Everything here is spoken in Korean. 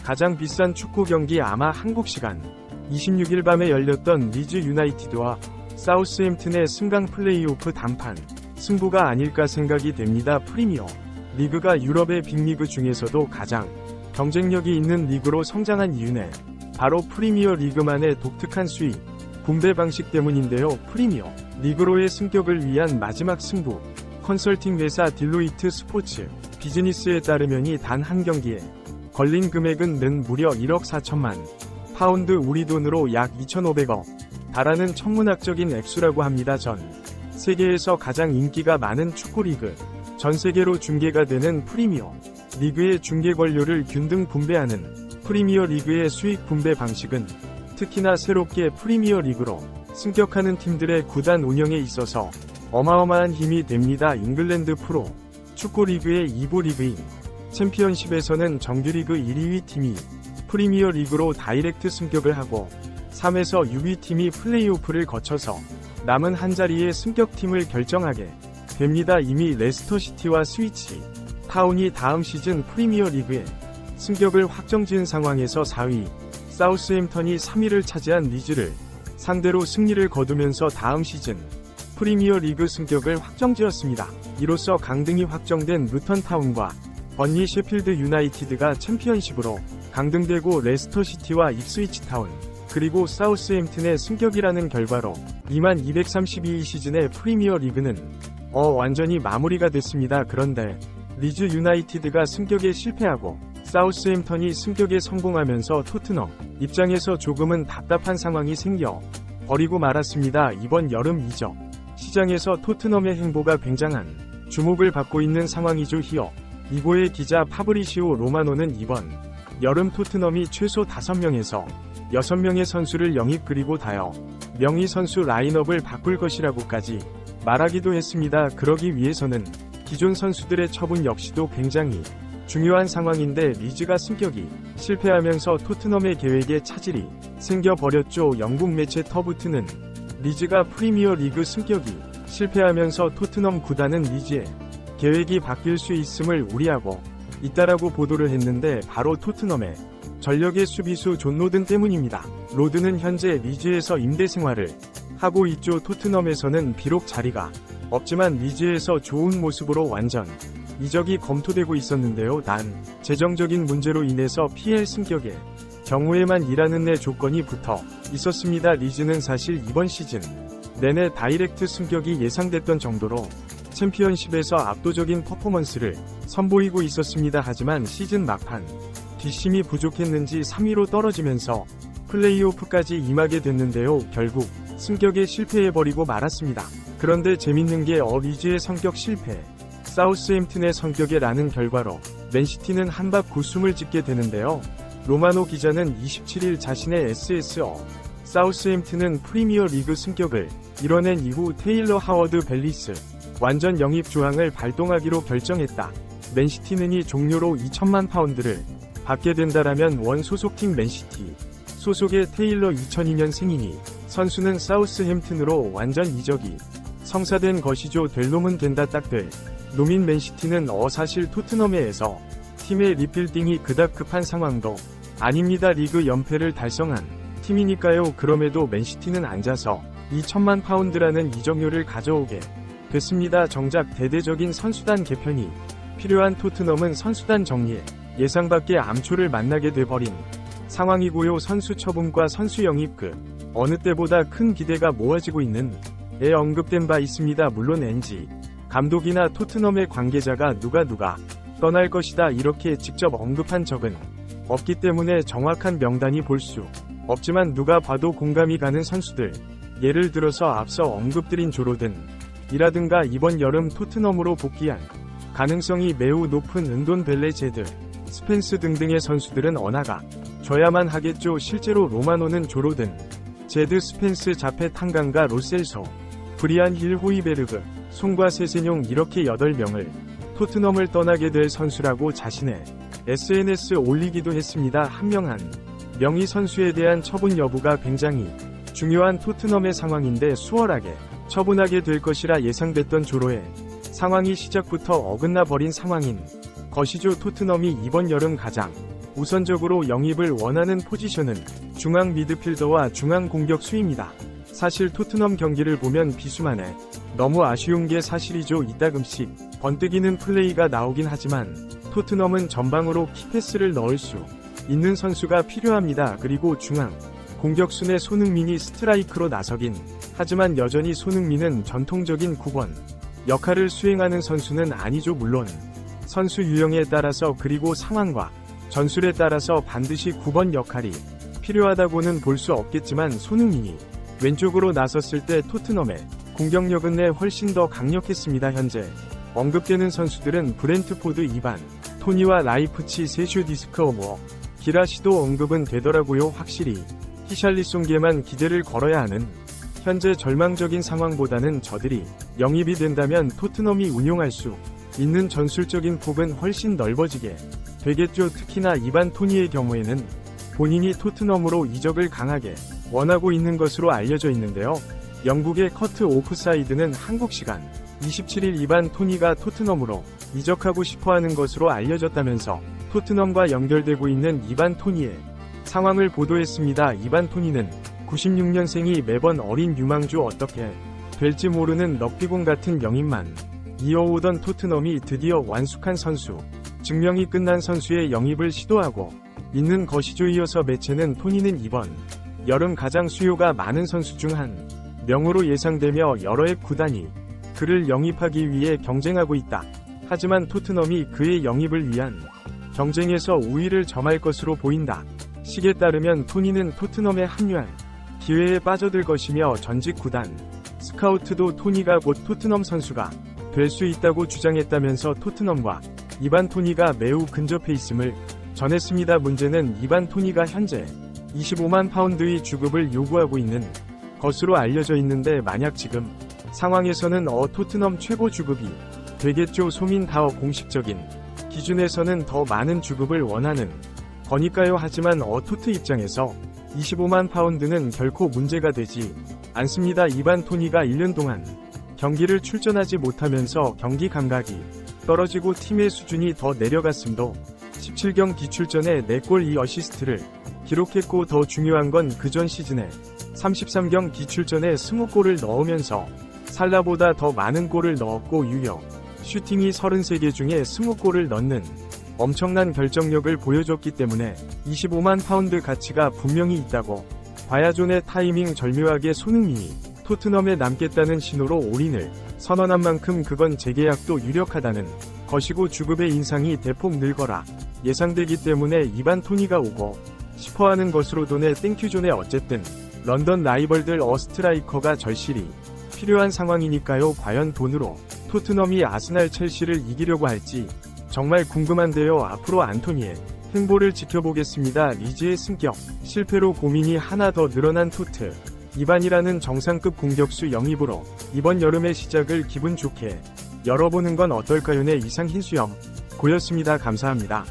가장 비싼 축구 경기 아마 한국 시간 26일 밤에 열렸던 리즈 유나이티드와 사우스햄튼의 승강 플레이오프 단판 승부가 아닐까 생각이 됩니다. 프리미어 리그가 유럽의 빅리그 중에서도 가장 경쟁력이 있는 리그로 성장한 이유는 바로 프리미어 리그만의 독특한 수익 분배 방식 때문인데요. 프리미어 리그로의 승격을 위한 마지막 승부 컨설팅 회사 딜로이트 스포츠 비즈니스에 따르면이 단 한 경기에 걸린 금액은 는 무려 1억 4천만 파운드 우리 돈으로 약 2,500억 달하는 천문학적인 액수라고 합니다. 전 세계에서 가장 인기가 많은 축구리그 전 세계로 중계가 되는 프리미어 리그의 중계 권료를 균등 분배하는 프리미어 리그의 수익 분배 방식은 특히나 새롭게 프리미어 리그로 승격하는 팀들의 구단 운영에 있어서 어마어마한 힘이 됩니다. 잉글랜드 프로 축구 리그의 2부 리그인 챔피언십에서는 정규리그 1, 2위 팀이 프리미어 리그로 다이렉트 승격을 하고 3에서 6위 팀이 플레이오프를 거쳐서 남은 한 자리의 승격팀을 결정하게 됩니다. 이미 레스터시티와 스위치 타운이 다음 시즌 프리미어 리그에 승격을 확정지은 상황에서 4위 사우스햄턴이 3위를 차지한 리즈를 상대로 승리를 거두면서 다음 시즌 프리미어 리그 승격을 확정지었습니다. 이로써 강등이 확정된 루턴 타운과 번리 셰필드 유나이티드가 챔피언십으로 강등되고 레스터시티와 입스위치 타운 그리고 사우스햄튼의 승격이라는 결과로 2232 시즌의 프리미어 리그는 완전히 마무리가 됐습니다. 그런데 리즈 유나이티드가 승격에 실패하고 사우스햄턴이 승격에 성공하면서 토트넘 입장에서 조금은 답답한 상황이 생겨 버리고 말았습니다. 이번 여름 이적 시장에서 토트넘의 행보가 굉장한 주목을 받고 있는 상황이죠. 히어 이고의 기자 파브리시오 로마노는 이번 여름 토트넘이 최소 5명에서 6명의 선수를 영입 그리고 다여 명의 선수 라인업을 바꿀 것이라고까지 말하기도 했습니다. 그러기 위해서는 기존 선수들의 처분 역시도 굉장히 중요한 상황인데 리즈가 승격이 실패하면서 토트넘의 계획에 차질이 생겨버렸죠. 영국 매체 터부트는 리즈가 프리미어 리그 승격이 실패하면서 토트넘 구단은 리즈의 계획이 바뀔 수 있음을 우려하고 있다라고 보도를 했는데 바로 토트넘의 전력의 수비수 존 로든 때문입니다. 로든은 현재 리즈에서 임대 생활을 하고 있죠. 토트넘에서는 비록 자리가 없지만 리즈에서 좋은 모습으로 완전 이적이 검토되고 있었는데요. 단 재정적인 문제로 인해서 PL 승격의 경우에만 일하는 내 조건이 붙어 있었습니다. 리즈는 사실 이번 시즌 내내 다이렉트 승격이 예상됐던 정도로 챔피언십에서 압도적인 퍼포먼스를 선보이고 있었습니다. 하지만 시즌 막판 뒷심이 부족했는지 3위로 떨어지면서 플레이오프까지 임하게 됐는데요. 결국 승격에 실패해버리고 말았습니다. 그런데 재밌는 게 리즈의 성격 실패, 사우스햄튼의 성격에 라는 결과로 맨시티는 한박 구숨을 짓게 되는데요. 로마노 기자는 27일 자신의 사우스햄튼은 프리미어 리그 승격을 이뤄낸 이후 테일러 하워드 벨리스 완전 영입 조항을 발동하기로 결정했다. 맨시티는 이 종료로 2천만 파운드를 받게 된다라면 원 소속팀 맨시티 소속의 테일러 2002년 생이니 선수는 사우스햄튼으로 완전 이적이 성사된 것이죠. 될 놈은 된다 딱 될 놈인 맨시티는 사실 토트넘에서 팀의 리빌딩이 그닥 급한 상황도 아닙니다. 리그 연패를 달성한 팀이니까요. 그럼에도 맨시티는 앉아서 2천만 파운드라는 이적료를 가져오게 됐습니다. 정작 대대적인 선수단 개편이 필요한 토트넘은 선수단 정리에 예상밖의 암초를 만나게 돼버린 상황이고요. 선수 처분과 선수 영입 어느 때보다 큰 기대가 모아지고 있는 에 언급된 바 있습니다. 물론 NG 감독이나 토트넘의 관계자가 누가 떠날 것이다 이렇게 직접 언급한 적은 없기 때문에 정확한 명단이 볼 수 없지만 누가 봐도 공감이 가는 선수들 예를 들어서 앞서 언급드린 조로든 이라든가 이번 여름 토트넘으로 복귀할 가능성이 매우 높은 은돈 벨레 제드 스펜스 등등의 선수들은 언하가 줘야만 하겠죠. 실제로 로마노는 조로든 제드 스펜스 자페 탕강과 로셀소 브리안 힐 호이베르그 송과 세세뇽 이렇게 8명을 토트넘을 떠나게 될 선수라고 자신의 SNS에 올리기도 했습니다. 한 명 한 명의 선수에 대한 처분 여부가 굉장히 중요한 토트넘의 상황인데 수월하게 처분하게 될 것이라 예상됐던 조로의 상황이 시작부터 어긋나 버린 상황인 것이죠. 토트넘이 이번 여름 가장 우선적으로 영입을 원하는 포지션은 중앙 미드필더와 중앙 공격수입니다. 사실 토트넘 경기를 보면 비수만에 너무 아쉬운 게 사실이죠. 이따금씩 번뜩이는 플레이가 나오긴 하지만 토트넘은 전방으로 키패스를 넣을 수 있는 선수가 필요합니다. 그리고 중앙 공격수 내 손흥민이 스트라이크로 나서긴 하지만 여전히 손흥민은 전통적인 9번 역할을 수행하는 선수는 아니죠. 물론 선수 유형에 따라서 그리고 상황과 전술에 따라서 반드시 9번 역할이 필요하다고는 볼 수 없겠지만 손흥민이 왼쪽으로 나섰을 때 토트넘의 공격력은 훨씬 더 강력했습니다. 현재 언급되는 선수들은 브렌트포드 이반 토니와 라이프치 세슈 디스커워머 기라시도 언급은 되더라고요. 확실히 히샬리송게만 기대를 걸어야 하는 현재 절망적인 상황보다는 저들이 영입이 된다면 토트넘이 운용할 수 있는 전술적인 폭은 훨씬 넓어지게 되겠죠. 특히나 이반 토니의 경우에는 본인이 토트넘으로 이적을 강하게 원하고 있는 것으로 알려져 있는데요. 영국의 커트 오프사이드는 한국 시간 27일 이반 토니가 토트넘으로 이적하고 싶어하는 것으로 알려졌다면서 토트넘과 연결되고 있는 이반 토니의 상황을 보도했습니다. 이반 토니는 96년생이 매번 어린 유망주 어떻게 될지 모르는 럭비공 같은 영입만 이어오던 토트넘이 드디어 완숙한 선수, 증명이 끝난 선수의 영입을 시도하고 있는 것이죠. 이어서 매체는 토니는 이번 여름 가장 수요가 많은 선수 중 한 명으로 예상되며 여러 앱 구단이 그를 영입하기 위해 경쟁하고 있다. 하지만 토트넘이 그의 영입을 위한 경쟁에서 우위를 점할 것으로 보인다. 식에 따르면 토니는 토트넘에 합류할 기회에 빠져들 것이며 전직 구단 스카우트도 토니가 곧 토트넘 선수가 될 수 있다고 주장했다면서 토트넘과 이반 토니가 매우 근접해 있음을 전했습니다. 문제는 이반 토니가 현재 25만 파운드의 주급을 요구하고 있는 것으로 알려져 있는데 만약 지금 상황에서는 토트넘 최고 주급이 되겠죠. 소민다어 공식적인 기준에서는 더 많은 주급을 원하는 거니까요. 하지만 토트 입장에서 25만 파운드는 결코 문제가 되지 않습니다. 이반 토니가 1년 동안 경기를 출전하지 못하면서 경기 감각이 떨어지고 팀의 수준이 더 내려갔음도 17경기 출전에 4골 2어시스트를 기록했고 더 중요한 건 그전 시즌에 33경기 출전에 20골을 넣으면서 살라보다 더 많은 골을 넣었고 유효 슈팅이 33개 중에 20골을 넣는 엄청난 결정력을 보여줬기 때문에 25만 파운드 가치가 분명히 있다고 봐야죠. 내 타이밍 절묘하게 손흥민이 토트넘에 남겠다는 신호로 올인을 선언한 만큼 그건 재계약도 유력하다는 것이고 주급의 인상이 대폭 늘거라 예상되기 때문에 이반 토니가 오고 싶어하는 것으로도 내 땡큐존에 어쨌든 런던 라이벌들 스트라이커가 절실히 필요한 상황이니까요. 과연 돈으로 토트넘이 아스날 첼시를 이기려고 할지 정말 궁금한데요. 앞으로 안토니의 행보를 지켜보겠습니다. 리즈의 승격 실패로 고민이 하나 더 늘어난 토트 이반이라는 정상급 공격수 영입으로 이번 여름의 시작을 기분 좋게 열어보는 건 어떨까요? 네, 이상 흰수염 고였습니다. 감사합니다.